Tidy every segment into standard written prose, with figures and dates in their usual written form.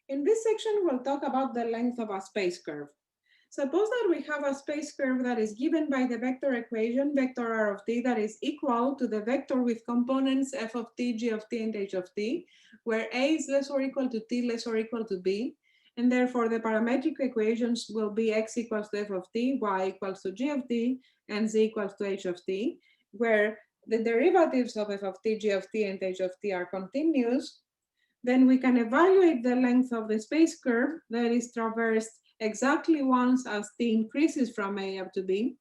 In this section, we'll talk about the length of a space curve. Suppose that we have a space curve that is given by the vector equation, vector r of t, that is equal to the vector with components f of t, g of t, and h of t, where a is less or equal to t, less or equal to b, and therefore the parametric equations will be x equals to f of t, y equals to g of t, and z equals to h of t, where the derivatives of f of t, g of t, and h of t are continuous. Then we can evaluate the length of the space curve that is traversed exactly once as t increases from a up to b,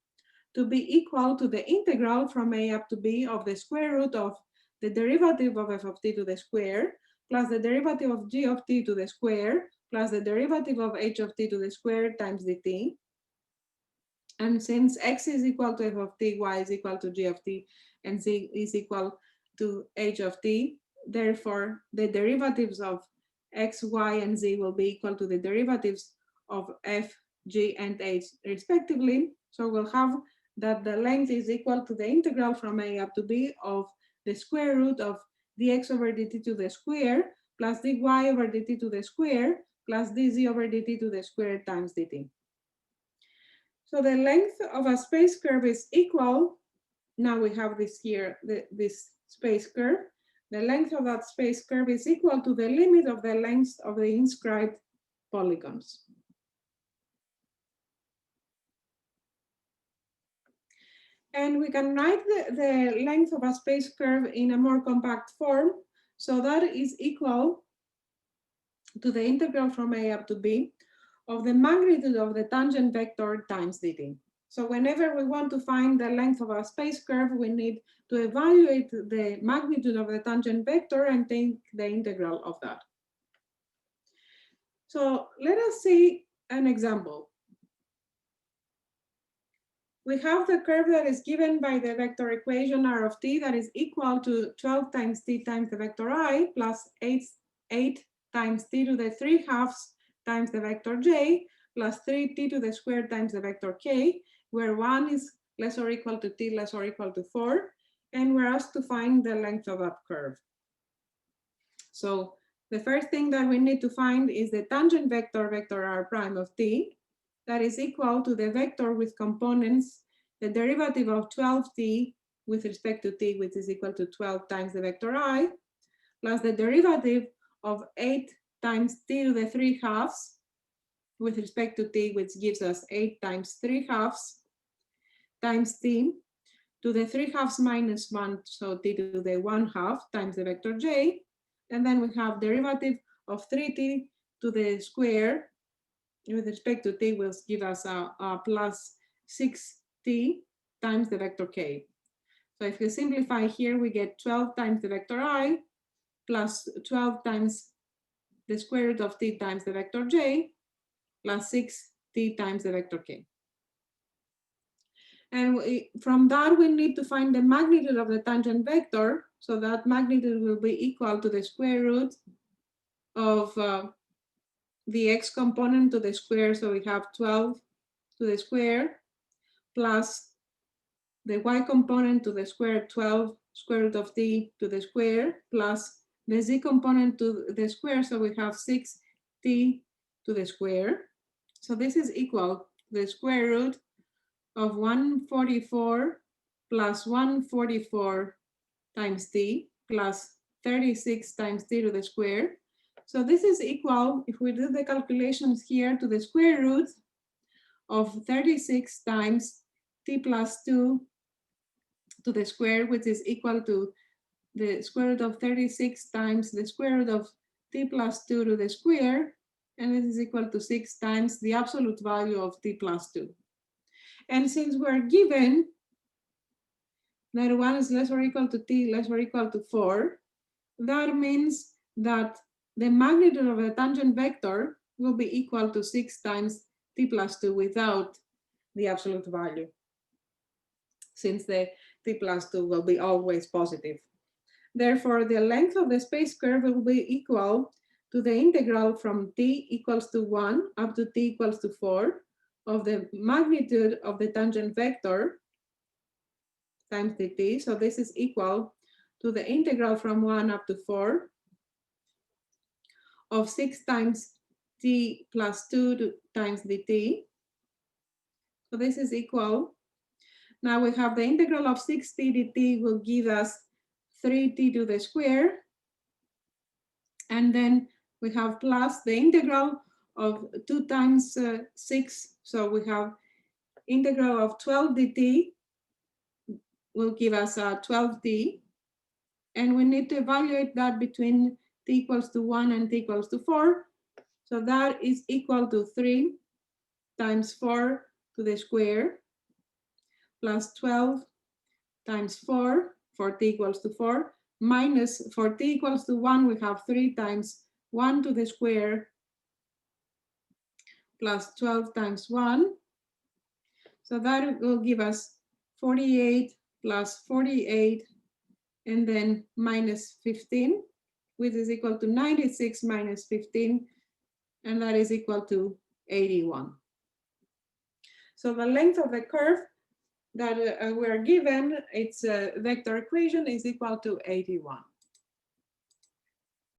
to be equal to the integral from a up to b of the square root of the derivative of f of t to the square, plus the derivative of g of t to the square, plus the derivative of h of t to the square times dt. And since x is equal to f of t, y is equal to g of t, and z is equal to h of t, therefore the derivatives of x, y, and z will be equal to the derivatives of f, g, and h respectively. So we'll have that the length is equal to the integral from a up to b of the square root of dx over dt to the square plus dy over dt to the square plus dz over dt to the square times dt. So the length of a space curve is equal. Now we have this here, this space curve. The length of that space curve is equal to the limit of the length of the inscribed polygons. And we can write the length of a space curve in a more compact form. So that is equal to the integral from a up to b of the magnitude of the tangent vector times dt. So whenever we want to find the length of a space curve, we need to evaluate the magnitude of the tangent vector and take the integral of that. So let us see an example. We have the curve that is given by the vector equation r of t that is equal to 12 times t times the vector I plus 8 times t to the 3/2 times the vector j plus 3t to the square times the vector k, where 1 is less or equal to t less or equal to 4, and we're asked to find the length of that curve. So the first thing that we need to find is the tangent vector, vector r prime of t, that is equal to the vector with components, the derivative of 12t with respect to t, which is equal to 12 times the vector I, plus the derivative of 8 times t to the 3/2 with respect to t, which gives us 8 times 3/2 times t to the 3/2 minus 1, so t to the 1/2 times the vector j. And then we have derivative of 3t to the square with respect to t will give us a plus 6t times the vector k. So if we simplify here, we get 12 times the vector I plus 12 times the square root of t times the vector j plus 6t times the vector k. And from that, we need to find the magnitude of the tangent vector. So that magnitude will be equal to the square root of the x component to the square. So we have 12 to the square plus the y component to the square, 12 square root of t to the square, plus the z component to the square, so we have 6t to the square. So this is equal to the square root of 144 plus 144 times t plus 36 times t to the square. So this is equal, if we do the calculations here, to the square root of 36 times t plus 2 to the square, which is equal to the square root of 36 times the square root of t plus 2 to the square, and this is equal to 6 times the absolute value of t plus 2. And since we're given that 1 is less or equal to t less or equal to 4, that means that the magnitude of the tangent vector will be equal to 6 times t plus 2 without the absolute value, since the t plus 2 will be always positive. Therefore, the length of the space curve will be equal to the integral from t equals to 1 up to t equals to 4 of the magnitude of the tangent vector times dt. So this is equal to the integral from 1 up to 4 of 6 times t plus 2 times dt. So this is equal. Now we have the integral of 6t dt will give us 3t to the square. And then we have plus the integral of 2 times 6. So we have integral of 12 dt will give us 12t. And we need to evaluate that between t equals to 1 and t equals to 4. So that is equal to 3 times 4 to the square plus 12 times 4 for t equals to 4 minus for t equals to 1 we have 3 times 1 to the square plus 12 times 1. So that will give us 48 plus 48 and then minus 15, which is equal to 96 minus 15, and that is equal to 81. So the length of the curve that we're given, its vector equation is equal to 81.